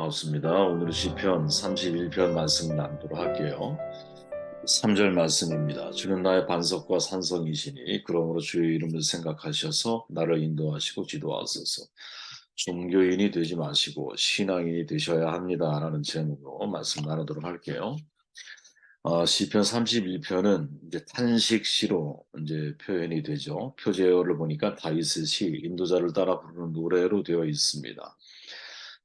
반갑습니다. 오늘 시편 31편 말씀 낭독을 할게요. 3절 말씀입니다. 주는 나의 반석과 산성이시니 그러므로 주의 이름을 생각하셔서 나를 인도하시고 지도하소서. 종교인이 되지 마시고 신앙인이 되셔야 합니다. 라는 제목으로 말씀 나누도록 할게요. 시편 31편은 이제 탄식시로 이제 표현이 되죠. 표제어를 보니까 다윗의 시, 인도자를 따라 부르는 노래로 되어 있습니다.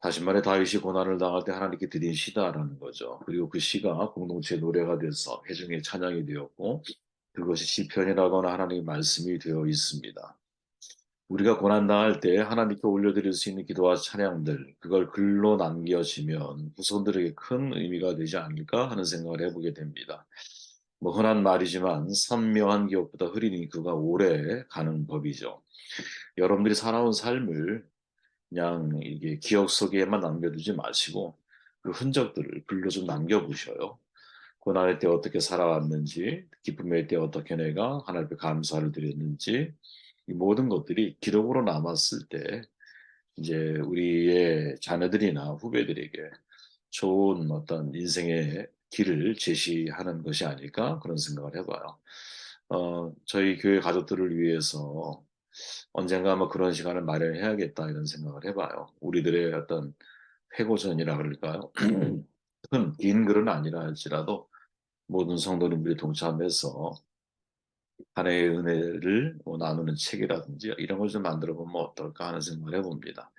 다시 말해 다윗이 고난을 당할 때 하나님께 드린 시다라는 거죠. 그리고 그 시가 공동체 노래가 돼서 회중의 찬양이 되었고 그것이 시편이라거나 하나님의 말씀이 되어 있습니다. 우리가 고난 당할 때 하나님께 올려드릴 수 있는 기도와 찬양들 그걸 글로 남겨지면 후손들에게 큰 의미가 되지 않을까 하는 생각을 해보게 됩니다. 뭐 흔한 말이지만 선명한 기억보다 흐린 잉크가 오래 가는 법이죠. 여러분들이 살아온 삶을 그냥 이게 기억 속에만 남겨두지 마시고 그 흔적들을 글로 좀 남겨보셔요. 고난의 때 어떻게 살아왔는지, 기쁨의 때 어떻게 내가 하나님께 감사를 드렸는지, 이 모든 것들이 기록으로 남았을 때 이제 우리의 자녀들이나 후배들에게 좋은 어떤 인생의 길을 제시하는 것이 아닐까 그런 생각을 해봐요. 저희 교회 가족들을 위해서 언젠가 한번 그런 시간을 마련해야겠다 이런 생각을 해봐요. 우리들의 어떤 회고전이라 그럴까요? 큰 긴 글은 아니라 할지라도 모든 성도님들이 동참해서 한 해의 은혜를 나누는 책이라든지 이런 걸 좀 만들어 보면 어떨까 하는 생각을 해봅니다.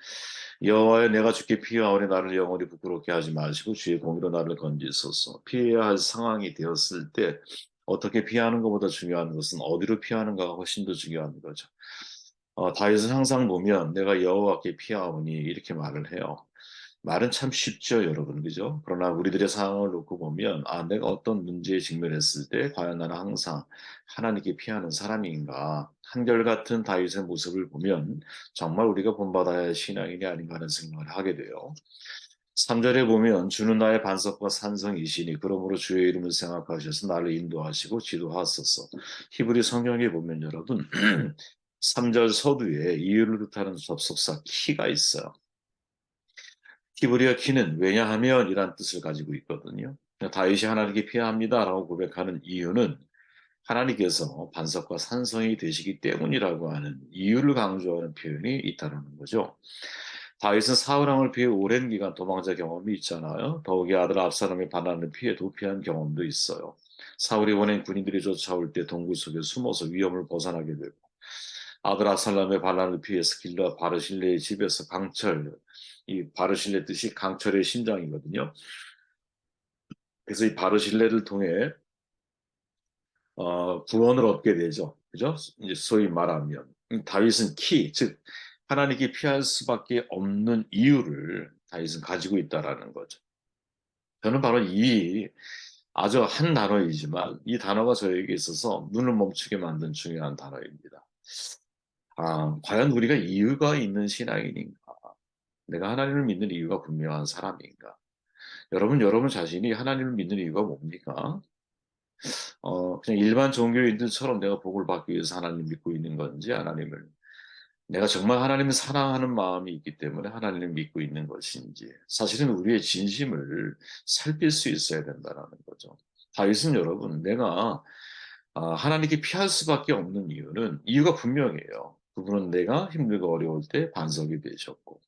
여호와여 내가 주께 피하오니 나를 영원히 부끄럽게 하지 마시고 주의 공의로 나를 건지소서. 피해야 할 상황이 되었을 때 어떻게 피하는 것보다 중요한 것은 어디로 피하는가가 훨씬 더 중요한 거죠. 다윗은 항상 보면 내가 여호와께 피하오니 이렇게 말을 해요. 말은 참 쉽죠, 여러분, 그죠? 그러나 우리들의 상황을 놓고 보면, 내가 어떤 문제에 직면했을 때, 과연 나는 항상 하나님께 피하는 사람인가? 한결같은 다윗의 모습을 보면, 정말 우리가 본받아야 할 신앙인이 아닌가 하는 생각을 하게 돼요. 3절에 보면, 주는 나의 반석과 산성이시니, 그러므로 주의 이름을 생각하셔서 나를 인도하시고 지도하소서. 히브리 성경에 보면 여러분, 3절 서두에 이유를 뜻하는 접속사 키가 있어요. 히브리어 키는 왜냐하면 이란 뜻을 가지고 있거든요. 다윗이 하나님께 피합니다라고 고백하는 이유는 하나님께서 반석과 산성이 되시기 때문이라고 하는 이유를 강조하는 표현이 있다는 거죠. 다윗은 사울 왕을 피해 오랜 기간 도망자 경험이 있잖아요. 더욱이 아들 압살롬의 반란을 피해 도피한 경험도 있어요. 사울이 보낸 군인들이 쫓아올 때 동굴 속에 숨어서 위험을 벗어나게 되고 아들 압살롬의 반란을 피해서 길라 바르실레의 집에서 강철, 이 바르실레 뜻이 강철의 심장이거든요. 그래서 이 바르실레를 통해 구원을 얻게 되죠. 그죠? 이제 소위 말하면 다윗은 키, 즉 하나님께 피할 수밖에 없는 이유를 다윗은 가지고 있다라는 거죠. 저는 바로 이 아주 한 단어이지만 이 단어가 저에게 있어서 눈을 멈추게 만든 중요한 단어입니다. 과연 우리가 이유가 있는 신앙인인가? 내가 하나님을 믿는 이유가 분명한 사람인가? 여러분 자신이 하나님을 믿는 이유가 뭡니까? 그냥 일반 종교인들처럼 내가 복을 받기 위해서 하나님 믿고 있는 건지, 하나님을, 내가 정말 하나님을 사랑하는 마음이 있기 때문에 하나님을 믿고 있는 것인지, 사실은 우리의 진심을 살필 수 있어야 된다는 거죠. 다윗은 여러분, 내가 하나님께 피할 수밖에 없는 이유가 분명해요. 그분은 내가 힘들고 어려울 때 반석이 되셨고,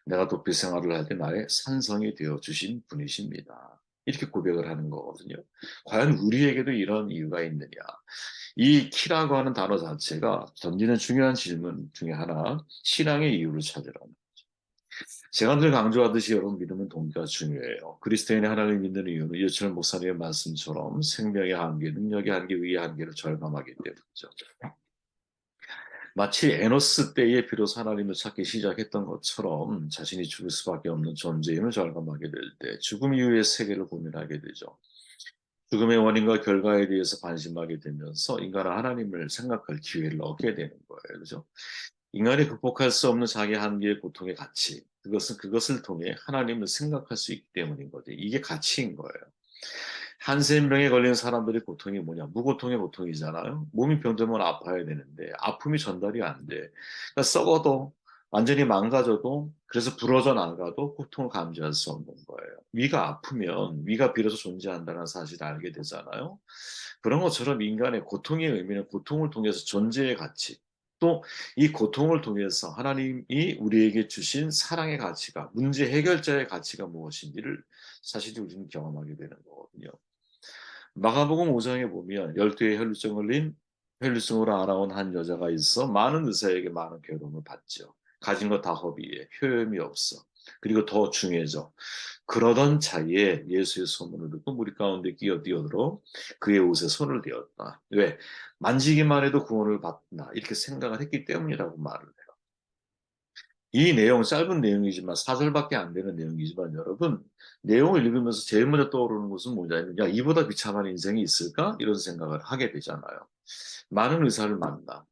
내가 도피 생활을 할 때 나의 산성이 되어 주신 분이십니다. 이렇게 고백을 하는 거거든요. 과연 우리에게도 이런 이유가 있느냐? 이 키라고 하는 단어 자체가 던지는 중요한 질문 중에 하나, 신앙의 이유를 찾으라는. 제가 늘 강조하듯이 여러분 믿음은 동기가 중요해요. 그리스도인이 하나님을 믿는 이유는 이처럼 목사님의 말씀처럼 생명의 한계, 능력의 한계, 의의 한계를 절감하기 때문이죠. 마치 에노스 때에 비로소 하나님을 찾기 시작했던 것처럼 자신이 죽을 수밖에 없는 존재임을 절감하게 될 때 죽음 이후의 세계를 고민하게 되죠. 죽음의 원인과 결과에 대해서 관심하게 되면서 인간은 하나님을 생각할 기회를 얻게 되는 거예요. 그죠? 인간이 극복할 수 없는 자기 한계의 고통의 가치, 그것을 통해 하나님을 생각할 수 있기 때문인 거죠. 이게 가치인 거예요. 한센병에 걸린 사람들의 고통이 뭐냐? 무고통의 고통이잖아요. 몸이 병들면 아파야 되는데 아픔이 전달이 안 돼. 그러니까 썩어도 완전히 망가져도 그래서 부러져 나가도 고통을 감지할 수 없는 거예요. 위가 아프면 위가 비로소 존재한다는 사실을 알게 되잖아요. 그런 것처럼 인간의 고통의 의미는 고통을 통해서 존재의 가치, 또 이 고통을 통해서 하나님이 우리에게 주신 사랑의 가치가, 문제 해결자의 가치가 무엇인지를 사실 우리는 경험하게 되는 거거든요. 마가복음 5장에 보면 열두의 혈루증으로 알아온 한 여자가 있어 많은 의사에게 많은 괴로움을 받죠. 가진 거 다 허비에 효염이 없어. 그리고 더 중요해져. 그러던 차에 예수의 소문을 듣고 무리 가운데 뛰어들어 그의 옷에 손을 대었다. 왜? 만지기만 해도 구원을 받나 이렇게 생각을 했기 때문이라고 말을 해요. 이 내용 짧은 내용이지만 4절밖에 안 되는 내용이지만 여러분 내용을 읽으면서 제일 먼저 떠오르는 것은 뭐냐면 야 이보다 비참한 인생이 있을까? 이런 생각을 하게 되잖아요. 많은 의사를 만나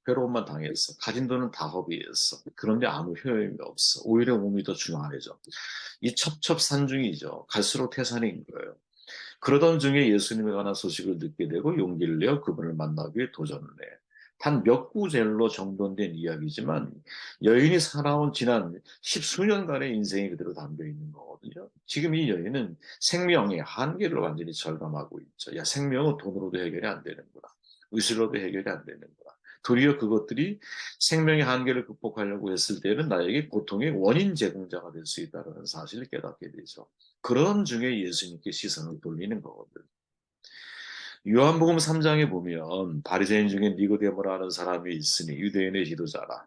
괴로움만 당했어. 가진 돈은 다 허비했어. 그런데 아무 효용이 없어. 오히려 몸이 더 중환해져. 이 첩첩산중이죠. 갈수록 태산인 거예요. 그러던 중에 예수님에 관한 소식을 듣게 되고 용기를 내어 그분을 만나기 위해 도전을 해. 단 몇 구절로 정돈된 이야기지만 여인이 살아온 지난 십수년간의 인생이 그대로 담겨 있는 거거든요. 지금 이 여인은 생명의 한계를 완전히 절감하고 있죠. 야, 생명은 돈으로도 해결이 안 되는구나. 의술로도 해결이 안 되는구나. 도리어 그것들이 생명의 한계를 극복하려고 했을 때는 나에게 고통의 원인 제공자가 될 수 있다는 사실을 깨닫게 되죠. 그런 중에 예수님께 시선을 돌리는 거거든요. 요한복음 3장에 보면 바리새인 중에 니고데모라는 사람이 있으니 유대인의 지도자라.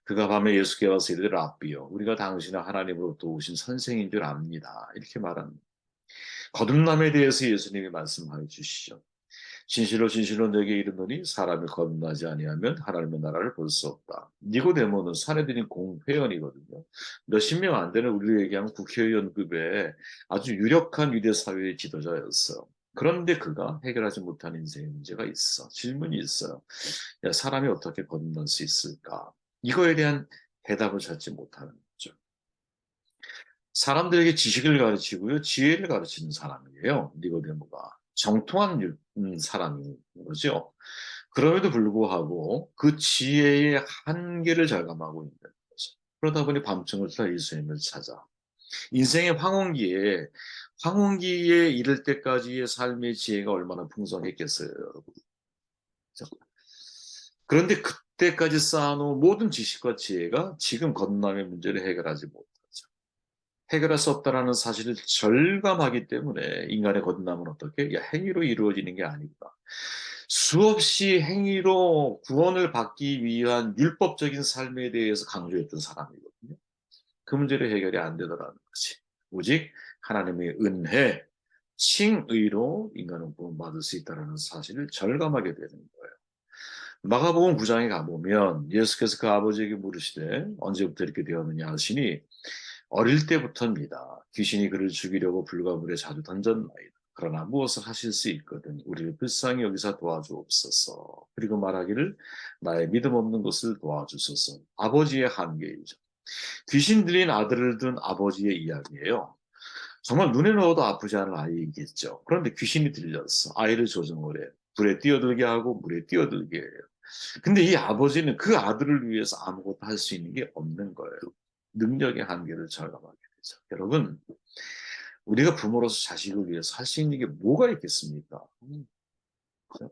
그가 밤에 예수께 와서 이르되 랍비여 우리가 당신을 하나님으로부터 오신 선생인 줄 압니다. 이렇게 말합니다. 거듭남에 대해서 예수님이 말씀하여 주시죠. 진실로 진실로 내게 이르노니 사람이 거듭나지 아니하면 하나님의 나라를 볼 수 없다. 니고데모는 사내들인 공회원이거든요. 몇십 명 안 되는 우리를 얘기하면 국회의원급의 아주 유력한 유대 사회의 지도자였어요. 그런데 그가 해결하지 못한 인생의 문제가 있어. 질문이 있어요. 야, 사람이 어떻게 거듭날 수 있을까? 이거에 대한 대답을 찾지 못하는 거죠. 사람들에게 지식을 가르치고요, 지혜를 가르치는 사람이에요. 니고데모가 정통한 사람인 거죠. 그럼에도 불구하고 그 지혜의 한계를 절감하고 있는 거죠. 그러다 보니 밤중을 새 예수님을 찾아 인생의 황혼기에 이를 때까지의 삶의 지혜가 얼마나 풍성했겠어요, 여러분. 그죠? 그런데 그때까지 쌓아놓은 모든 지식과 지혜가 지금 건남의 문제를 해결하지 못하죠. 해결할 수 없다라는 사실을 절감하기 때문에 인간의 거듭남은 어떻게? 야, 행위로 이루어지는 게 아니다. 수없이 행위로 구원을 받기 위한 율법적인 삶에 대해서 강조했던 사람이거든요. 그 문제를 해결이 안 되더라는 거지. 오직 하나님의 은혜, 칭의로 인간은 구원받을 수 있다는 사실을 절감하게 되는 거예요. 마가복음 9장에 가보면 예수께서 그 아버지에게 물으시되 언제부터 이렇게 되었느냐 하시니 어릴 때부터입니다. 귀신이 그를 죽이려고 불과 물에 자주 던졌나이다. 그러나 무엇을 하실 수 있거든 우리를 불쌍히 여기사 도와주옵소서. 그리고 말하기를 나의 믿음 없는 것을 도와주소서. 아버지의 한계이죠. 귀신 들린 아들을 둔 아버지의 이야기예요. 정말 눈에 넣어도 아프지 않은 아이겠죠. 그런데 귀신이 들렸어. 아이를 조종을 해. 불에 뛰어들게 하고 물에 뛰어들게 해요. 근데 이 아버지는 그 아들을 위해서 아무것도 할 수 있는 게 없는 거예요. 능력의 한계를 절감하게 되죠. 여러분, 우리가 부모로서 자식을 위해서 할 수 있는 게 뭐가 있겠습니까? 그죠?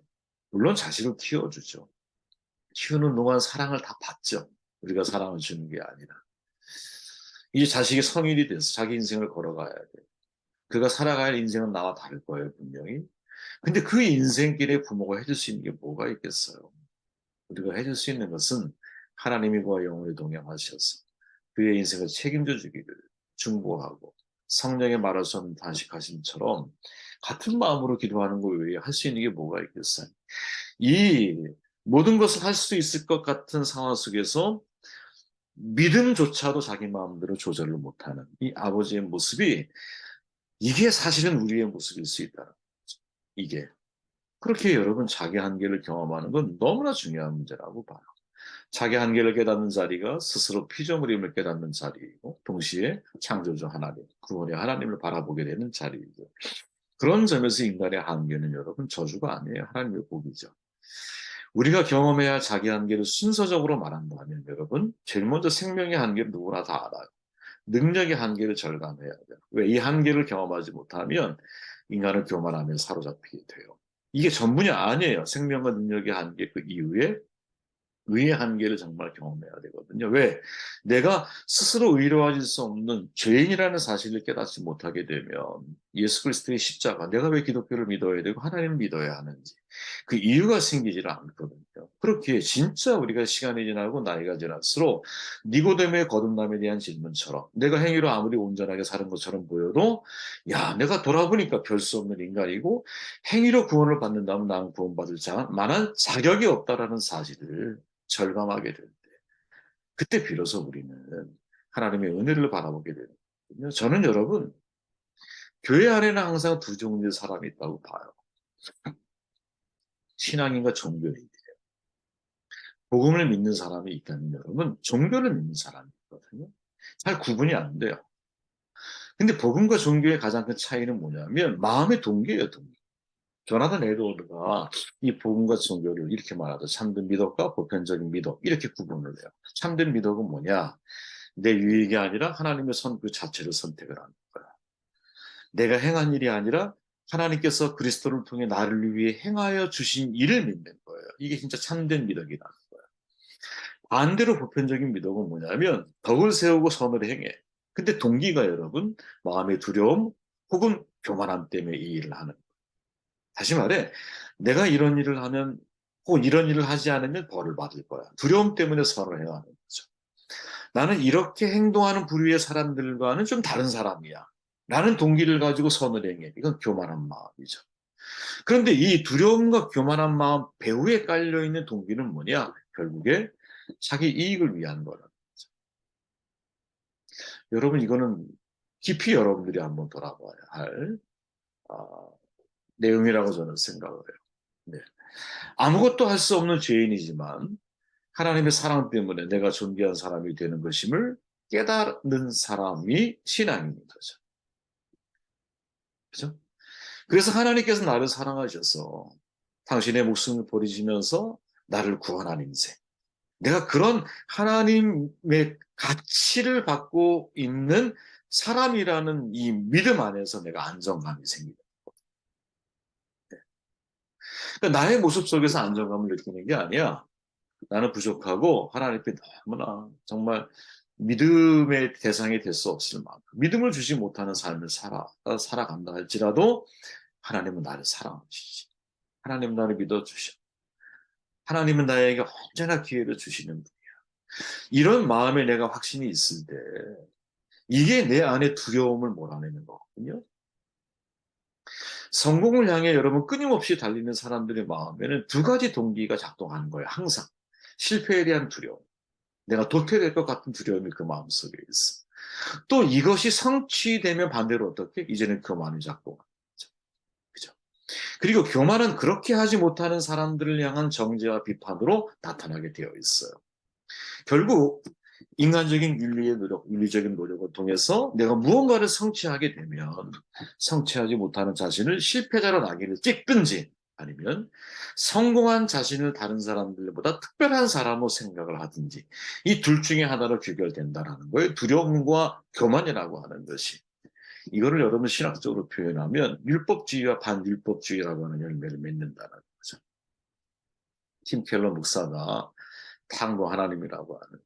물론 자식을 키워주죠. 키우는 동안 사랑을 다 받죠. 우리가 사랑을 주는 게 아니라. 이제 자식이 성인이 돼서 자기 인생을 걸어가야 돼. 그가 살아갈 인생은 나와 다를 거예요, 분명히. 근데 그 인생길에 부모가 해줄 수 있는 게 뭐가 있겠어요? 우리가 해줄 수 있는 것은 하나님이 그와 영원히 동행하셔서 그의 인생을 책임져 주기를 중보하고 성령의 말할 수 없는 단식하심처럼 같은 마음으로 기도하는 것 외에 할 수 있는 게 뭐가 있겠어요? 이 모든 것을 할 수 있을 것 같은 상황 속에서 믿음조차도 자기 마음대로 조절을 못하는 이 아버지의 모습이 이게 사실은 우리의 모습일 수 있다는 거죠. 이게. 그렇게 여러분 자기 한계를 경험하는 건 너무나 중요한 문제라고 봐요. 자기 한계를 깨닫는 자리가 스스로 피조물임을 깨닫는 자리이고 동시에 창조주 하나님, 구원의 하나님을 바라보게 되는 자리이죠. 그런 점에서 인간의 한계는 여러분 저주가 아니에요. 하나님의 복이죠. 우리가 경험해야 할 자기 한계를 순서적으로 말한다면 여러분, 제일 먼저 생명의 한계를 누구나 다 알아요. 능력의 한계를 절감해야 돼요. 왜? 이 한계를 경험하지 못하면 인간은 교만함에 사로잡히게 돼요. 이게 전부냐? 아니에요. 생명과 능력의 한계 그 이후에 의의 한계를 정말 경험해야 되거든요. 왜? 내가 스스로 의로워질 수 없는 죄인이라는 사실을 깨닫지 못하게 되면 예수 그리스도의 십자가, 내가 왜 기독교를 믿어야 되고 하나님을 믿어야 하는지 그 이유가 생기질 않거든요. 그렇기에 진짜 우리가 시간이 지나고 나이가 지날수록 니고데모의 거듭남에 대한 질문처럼 내가 행위로 아무리 온전하게 사는 것처럼 보여도 야, 내가 돌아보니까 별 수 없는 인간이고 행위로 구원을 받는다면 나는 구원받을 만한 자격이 없다라는 사실을 절감하게 될 때, 그때 비로소 우리는 하나님의 은혜를 바라보게 되는 거거든요. 저는 여러분, 교회 안에는 항상 두 종류의 사람이 있다고 봐요. 신앙인과 종교인. 복음을 믿는 사람이 있다면 여러분, 종교를 믿는 사람이 있거든요. 잘 구분이 안 돼요. 근데 복음과 종교의 가장 큰 차이는 뭐냐면 마음의 동기예요, 동기. 조나단 에드워드가 이 복음과 종교를 이렇게 말하죠. 참된 미덕과 보편적인 미덕, 이렇게 구분을 해요. 참된 미덕은 뭐냐? 내 유익이 아니라 하나님의 선 그 자체를 선택을 하는 거야. 내가 행한 일이 아니라 하나님께서 그리스도를 통해 나를 위해 행하여 주신 일을 믿는 거예요. 이게 진짜 참된 미덕이라는 거예요. 반대로 보편적인 미덕은 뭐냐면 덕을 세우고 선을 행해. 근데 동기가 여러분 마음의 두려움 혹은 교만함 때문에 이 일을 하는 거예요. 다시 말해 내가 이런 일을 하면 혹은 이런 일을 하지 않으면 벌을 받을 거야. 두려움 때문에 선을 행하는 거죠. 나는 이렇게 행동하는 부류의 사람들과는 좀 다른 사람이야. 라는 동기를 가지고 선을 행해. 이건 교만한 마음이죠. 그런데 이 두려움과 교만한 마음 배후에 깔려있는 동기는 뭐냐? 결국에 자기 이익을 위한 거라는 거죠. 여러분 이거는 깊이 여러분들이 한번 돌아봐야 할 내용이라고 저는 생각을 해요. 네. 아무것도 할 수 없는 죄인이지만 하나님의 사랑 때문에 내가 존귀한 사람이 되는 것임을 깨닫는 사람이 신앙인 거죠. 그죠? 그래서 하나님께서 나를 사랑하셔서 당신의 목숨을 버리시면서 나를 구원한 인생. 내가 그런 하나님의 가치를 받고 있는 사람이라는 이 믿음 안에서 내가 안정감이 생깁니다. 그러니까 나의 모습 속에서 안정감을 느끼는 게 아니야. 나는 부족하고 하나님께 너무나 정말 믿음의 대상이 될 수 없을 만큼 믿음을 주지 못하는 삶을 살아간다 할지라도 하나님은 나를 사랑하시지. 하나님은 나를 믿어주셔. 하나님은 나에게 언제나 기회를 주시는 분이야. 이런 마음에 내가 확신이 있을 때 이게 내 안에 두려움을 몰아내는 거거든요. 성공을 향해 여러분 끊임없이 달리는 사람들의 마음에는 두 가지 동기가 작동하는 거예요. 항상. 실패에 대한 두려움. 내가 도태될 것 같은 두려움이 그 마음속에 있어. 또 이것이 성취되면 반대로 어떻게? 이제는 교만이 작동하는 거죠. 그죠? 그리고 교만은 그렇게 하지 못하는 사람들을 향한 정죄와 비판으로 나타나게 되어 있어요. 결국 인간적인 윤리의 노력, 윤리적인 노력을 통해서 내가 무언가를 성취하게 되면 성취하지 못하는 자신을 실패자로 낙인을 찍든지 아니면 성공한 자신을 다른 사람들보다 특별한 사람으로 생각을 하든지 이 둘 중에 하나로 귀결된다라는 거예요. 두려움과 교만이라고 하는 것이. 이거를 여러분 신학적으로 표현하면 율법주의와 반율법주의라고 하는 열매를 맺는다는 거죠. 팀 켈러 목사가 탕고 하나님이라고 하는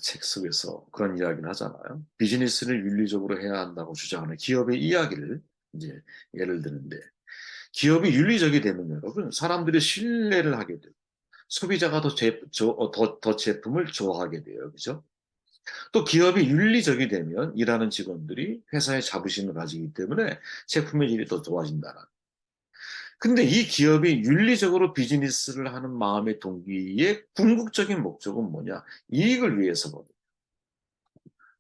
책 속에서 그런 이야기를 하잖아요. 비즈니스를 윤리적으로 해야 한다고 주장하는 기업의 이야기를 이제 예를 드는데 기업이 윤리적이 되면 여러분 사람들이 신뢰를 하게 돼요. 소비자가 더 제품을 좋아하게 돼요. 그죠? 또 기업이 윤리적이 되면 일하는 직원들이 회사에 자부심을 가지기 때문에 제품의 질이 더 좋아진다는. 근데 이 기업이 윤리적으로 비즈니스를 하는 마음의 동기의 궁극적인 목적은 뭐냐? 이익을 위해서거든요.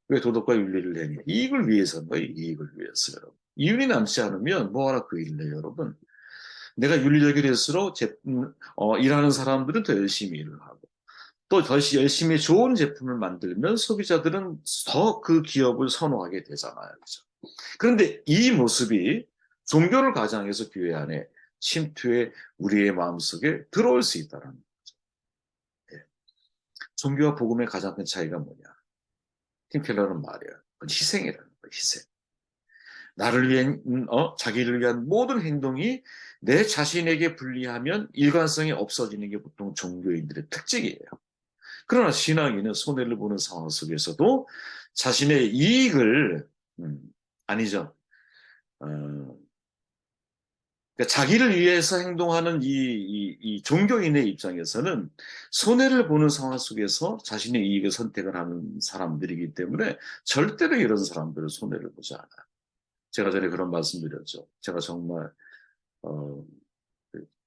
왜 도덕과 윤리를 내냐? 이익을 위해서인 거예요. 이익을 위해서요. 이윤이 남지 않으면 뭐하라 그 일을 해요, 여러분. 내가 윤리적이 될수록 일하는 사람들은 더 열심히 일을 하고 또 더 열심히 좋은 제품을 만들면 소비자들은 더 그 기업을 선호하게 되잖아요. 그렇죠? 그런데 이 모습이 종교를 가장해서 교회 안에 침투해 우리의 마음속에 들어올 수 있다는 거죠. 예. 종교와 복음의 가장 큰 차이가 뭐냐? 팀 켈러는 말이야. 그건 희생이라는 거야, 희생. 나를 위한, 자기를 위한 모든 행동이 내 자신에게 불리하면 일관성이 없어지는 게 보통 종교인들의 특징이에요. 그러나 신앙인은 손해를 보는 상황 속에서도 자신의 이익을, 아니죠. 어, 그러니까 자기를 위해서 행동하는 이 종교인의 입장에서는 손해를 보는 상황 속에서 자신의 이익을 선택을 하는 사람들이기 때문에 절대로 이런 사람들은 손해를 보지 않아요. 제가 전에 그런 말씀드렸죠. 제가 정말 어,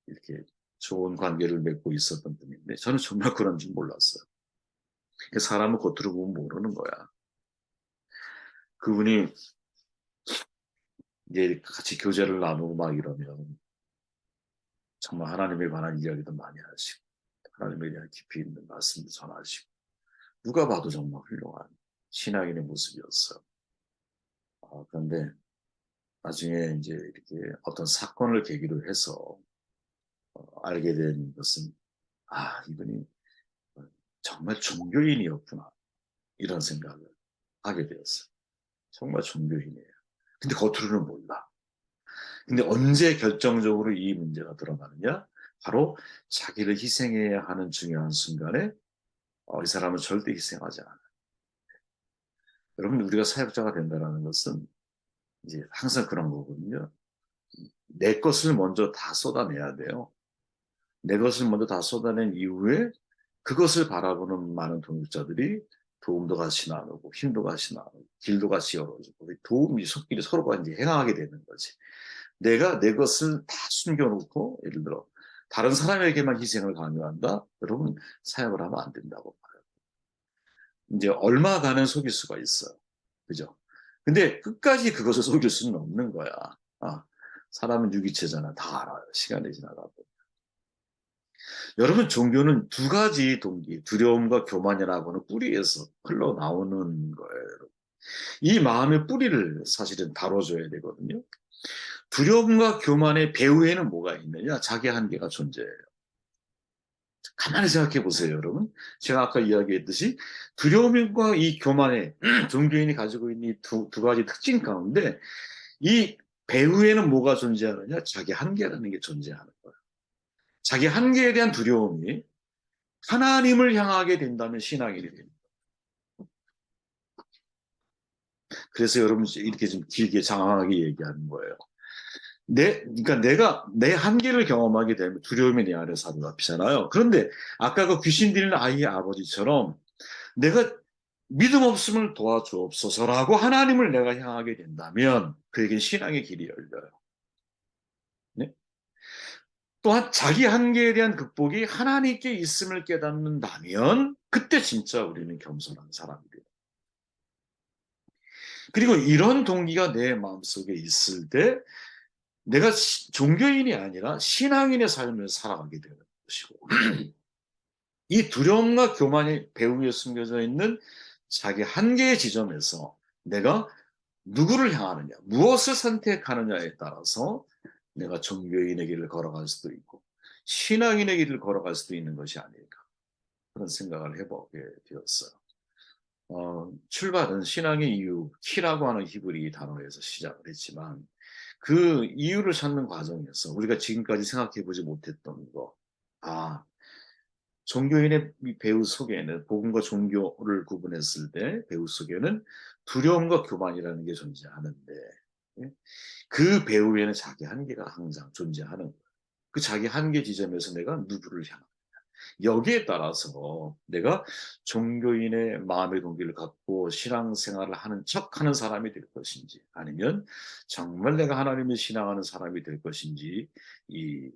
이렇게 좋은 관계를 맺고 있었던 분인데 저는 정말 그런 줄 몰랐어요. 사람은 겉으로 보면 모르는 거야. 그분이 이제 같이 교제를 나누고 막 이러면 정말 하나님에 관한 이야기도 많이 하시고 하나님에 대한 깊이 있는 말씀도 전하시고 누가 봐도 정말 훌륭한 신앙인의 모습이었어요. 그런데 나중에 이제 이렇게 어떤 사건을 계기로 해서 알게 된 것은 이분이 정말 종교인이었구나 이런 생각을 하게 되었어요. 정말 종교인이에요. 근데 겉으로는 몰라. 근데 언제 결정적으로 이 문제가 드러나느냐? 바로 자기를 희생해야 하는 중요한 순간에 이 사람은 절대 희생하지 않아요. 여러분, 우리가 사역자가 된다는 것은 이제 항상 그런 거거든요. 내 것을 먼저 다 쏟아내야 돼요. 내 것을 먼저 다 쏟아낸 이후에 그것을 바라보는 많은 동역자들이 도움도 같이 나누고 힘도 같이 나누고 길도 같이 열어주고 도움이 손길이 서로가 이제 행하게 되는 거지. 내가 내 것을 다 숨겨놓고 예를 들어 다른 사람에게만 희생을 강요한다? 여러분 사역을 하면 안 된다고 봐요. 이제 얼마간은 속일 수가 있어요. 그죠? 근데 끝까지 그것을 속일 수는 없는 거야. 사람은 유기체잖아. 다 알아요. 시간이 지나가고. 여러분, 종교는 두 가지 동기, 두려움과 교만이라고 하는 뿌리에서 흘러나오는 거예요. 이 마음의 뿌리를 사실은 다뤄줘야 되거든요. 두려움과 교만의 배후에는 뭐가 있느냐? 자기 한계가 존재해요. 가만히 생각해 보세요, 여러분. 제가 아까 이야기했듯이 두려움과 이 교만의 종교인이 가지고 있는 이 두 가지 특징 가운데 이 배후에는 뭐가 존재하느냐? 자기 한계라는 게 존재하는 거예요. 자기 한계에 대한 두려움이 하나님을 향하게 된다면 신앙인이 됩니다. 그래서 여러분 이렇게 좀 길게 장황하게 얘기하는 거예요. 그러니까 내가 내 한계를 경험하게 되면 두려움이 내 안에 사로잡히잖아요. 그런데 아까 그 귀신 들리는 아이의 아버지처럼 내가 믿음 없음을 도와주옵소서라고 하나님을 내가 향하게 된다면 그에겐 신앙의 길이 열려요. 네? 또한 자기 한계에 대한 극복이 하나님께 있음을 깨닫는다면 그때 진짜 우리는 겸손한 사람이 돼요. 그리고 이런 동기가 내 마음속에 있을 때 내가 종교인이 아니라 신앙인의 삶을 살아가게 되는 것이고 이 두려움과 교만이 배후에 숨겨져 있는 자기 한계의 지점에서 내가 누구를 향하느냐, 무엇을 선택하느냐에 따라서 내가 종교인의 길을 걸어갈 수도 있고 신앙인의 길을 걸어갈 수도 있는 것이 아닐까 그런 생각을 해보게 되었어요. 출발은 신앙의 이유, 키라고 하는 히브리 단어에서 시작을 했지만 그 이유를 찾는 과정에서 우리가 지금까지 생각해보지 못했던 거, 종교인의 배후 속에는 복음과 종교를 구분했을 때 배후 속에는 두려움과 교만이라는 게 존재하는데 그 배후에는 자기 한계가 항상 존재하는 거예요. 그 자기 한계 지점에서 내가 누구를 향하느냐. 여기에 따라서 내가 종교인의 마음의 동기를 갖고 신앙생활을 하는 척하는 사람이 될 것인지 아니면 정말 내가 하나님을 신앙하는 사람이 될 것인지 이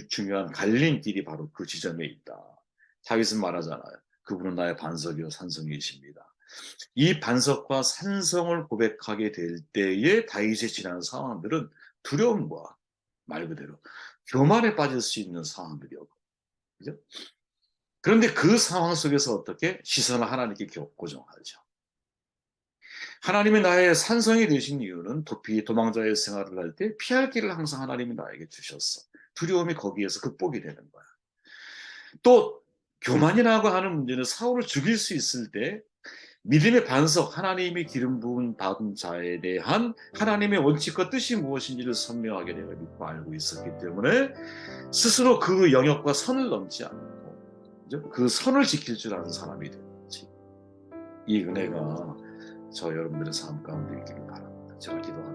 중요한 갈림길이 바로 그 지점에 있다. 다윗은 말하잖아요. 그분은 나의 반석이요 산성이십니다. 이 반석과 산성을 고백하게 될 때에 다윗이 지나는 상황들은 두려움과 말 그대로 교만에 빠질 수 있는 상황들이었고 그죠? 그런데 그 상황 속에서 어떻게 시선을 하나님께 고정하죠. 하나님이 나의 산성이 되신 이유는 도피 도망자의 생활을 할 때 피할 길을 항상 하나님이 나에게 주셨어. 두려움이 거기에서 극복이 되는 거야. 또 교만이라고 하는 문제는 사울을 죽일 수 있을 때 믿음의 반석, 하나님이 기름 부은 받은 자에 대한 하나님의 원칙과 뜻이 무엇인지를 선명하게 내가 믿고 알고 있었기 때문에 스스로 그 영역과 선을 넘지 않고 그 선을 지킬 줄 아는 사람이 되는 거지. 이 은혜가 저 여러분들의 삶 가운데 있기를 바랍니다. 제가 기도하겠습니다.